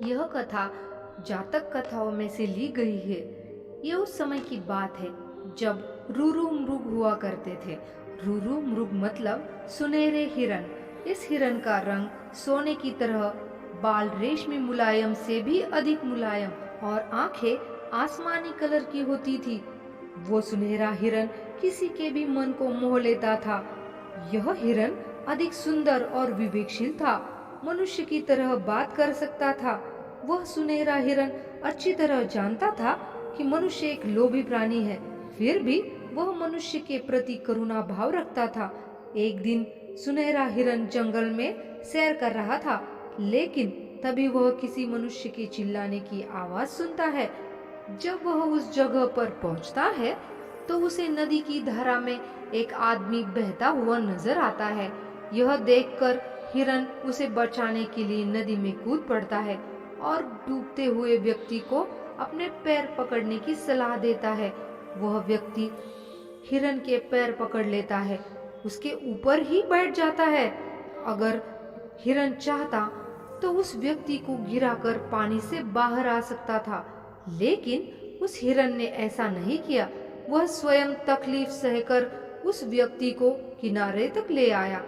यह कथा जातक कथाओं में से ली गई है। ये उस समय की बात है जब रूरू मृग हुआ करते थे। रूरू मृग मतलब सुनहरे हिरन। इस हिरन का रंग सोने की तरह, बाल रेशमी मुलायम से भी अधिक मुलायम और आंखें आसमानी कलर की होती थी। वो सुनहरा हिरन किसी के भी मन को मोह लेता था। यह हिरन अधिक सुंदर और विवेकशील था, मनुष्य की तरह बात कर सकता था। वह सुनहरा हिरन अच्छी तरह जानता था कि मनुष्य एक लोभी प्राणी है, फिर भी वह मनुष्य के प्रति करुणा भाव रखता था। एक दिन सुनहरा हिरन जंगल में सैर कर रहा था, लेकिन तभी वह किसी मनुष्य के चिल्लाने की आवाज सुनता है। जब वह उस जगह पर पहुंचता है तो उसे नदी की धारा में एक आदमी बहता हुआ नजर आता है। यह देखकर हिरन उसे बचाने के लिए नदी में कूद पड़ता है और डूबते हुए व्यक्ति को अपने पैर पकड़ने की सलाह देता है। वह व्यक्ति हिरन के पैर पकड़ लेता है, उसके ऊपर ही बैठ जाता है। अगर हिरन चाहता तो उस व्यक्ति को गिराकर पानी से बाहर आ सकता था, लेकिन उस हिरन ने ऐसा नहीं किया। वह स्वयं तकलीफ सहकर उस व्यक्ति को किनारे तक ले आया।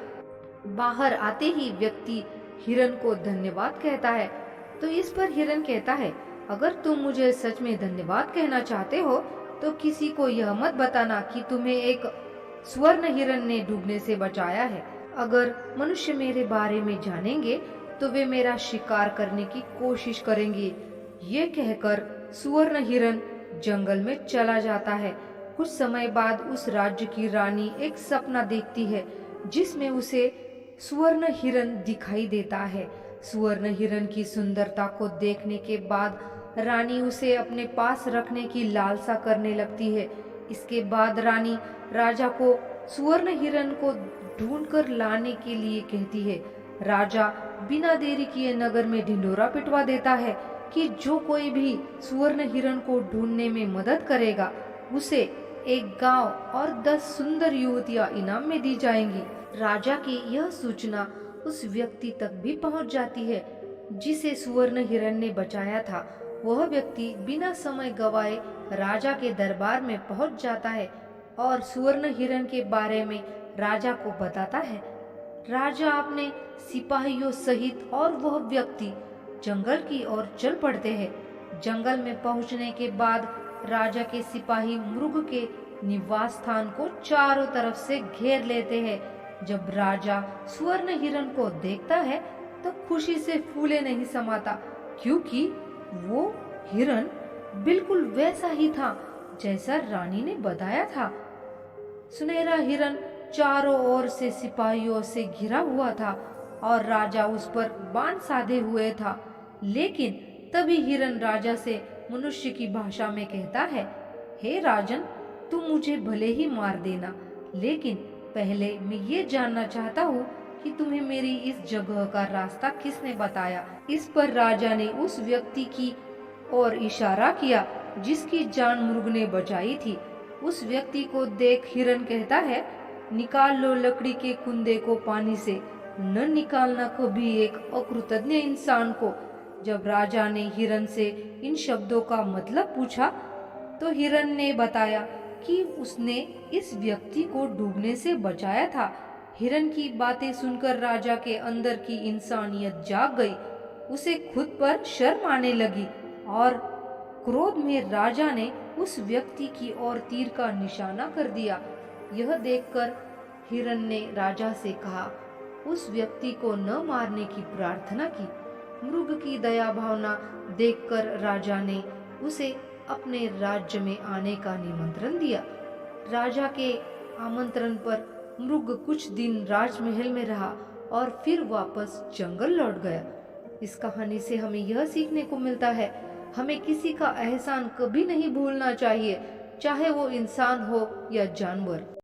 बाहर आते ही व्यक्ति हिरन को धन्यवाद कहता है। तो इस पर हिरन कहता है, अगर तुम मुझे सच में धन्यवाद कहना चाहते हो तो किसी को यह मत बताना कि तुम्हें एक स्वर्ण हिरन ने डूबने से बचाया है। अगर मनुष्य मेरे बारे में जानेंगे तो वे मेरा शिकार करने की कोशिश करेंगे। ये कहकर स्वर्ण हिरन जंगल में चला जाता है। कुछ समय बाद उस राज्य की रानी एक सपना देखती है जिसमें उसे स्वर्ण हिरन दिखाई देता है। स्वर्ण हिरन की सुंदरता को देखने के बाद रानी उसे अपने पास रखने की लालसा करने लगती है। इसके बाद रानी राजा को स्वर्ण हिरन को ढूंढकर लाने के लिए कहती है। राजा बिना देरी किए नगर में ढिंढोरा पिटवा देता है कि जो कोई भी स्वर्ण हिरन को ढूंढने में मदद करेगा उसे एक गांव और 10 सुंदर युवतियां इनाम में दी जाएंगी। राजा की यह सूचना उस व्यक्ति तक भी पहुंच जाती है जिसे स्वर्ण हिरन ने बचाया था। वह व्यक्ति बिना समय गवाए राजा के दरबार में पहुंच जाता है और स्वर्ण हिरन के बारे में राजा को बताता है। राजा अपने सिपाहियों सहित और वह व्यक्ति जंगल की ओर चल पड़ते हैं। जंगल में पहुंचने के बाद राजा के सिपाही मृग के निवास स्थान को चारों तरफ से घेर लेते हैं। जब राजा स्वर्ण हिरन को देखता है तो खुशी से फूले नहीं समाता, क्योंकि वो हिरन बिल्कुल वैसा ही था जैसा रानी ने बताया था। सुनहरा हिरन चारों ओर से सिपाहियों से घिरा हुआ था और राजा उस पर बाण साधे हुए था। लेकिन तभी हिरन राजा से मनुष्य की भाषा में कहता है, हे राजन, तुम मुझे भले ही मार देना, लेकिन पहले मैं ये जानना चाहता हूँ कि तुम्हें मेरी इस जगह का रास्ता किसने बताया। इस पर राजा ने उस व्यक्ति की ओर इशारा किया जिसकी जान मृग ने बचाई थी। उस व्यक्ति को देख हिरन कहता है, निकाल लो लकड़ी के कुंदे को पानी से, न निकालना कभी एक अकृतज्ञ इंसान को। जब राजा ने हिरन से इन शब्दों का मतलब पूछा तो हिरन ने बताया कि उसने इस व्यक्ति को डूबने से बचाया था। हिरन की बातें सुनकर राजा के अंदर की इंसानियत जाग गई। उसे खुद पर शर्म आने लगी और क्रोध में राजा ने उस व्यक्ति की ओर तीर का निशाना कर दिया। यह देखकर हिरन ने राजा से कहा, उस व्यक्ति को न मारने की प्रार्थना की। मृग की दया भावना देखकर राजा ने उसे अपने राज्य में आने का निमंत्रण दिया। राजा के आमंत्रण पर मृग कुछ दिन राजमहल में रहा और फिर वापस जंगल लौट गया। इस कहानी से हमें यह सीखने को मिलता है, हमें किसी का एहसान कभी नहीं भूलना चाहिए, चाहे वो इंसान हो या जानवर।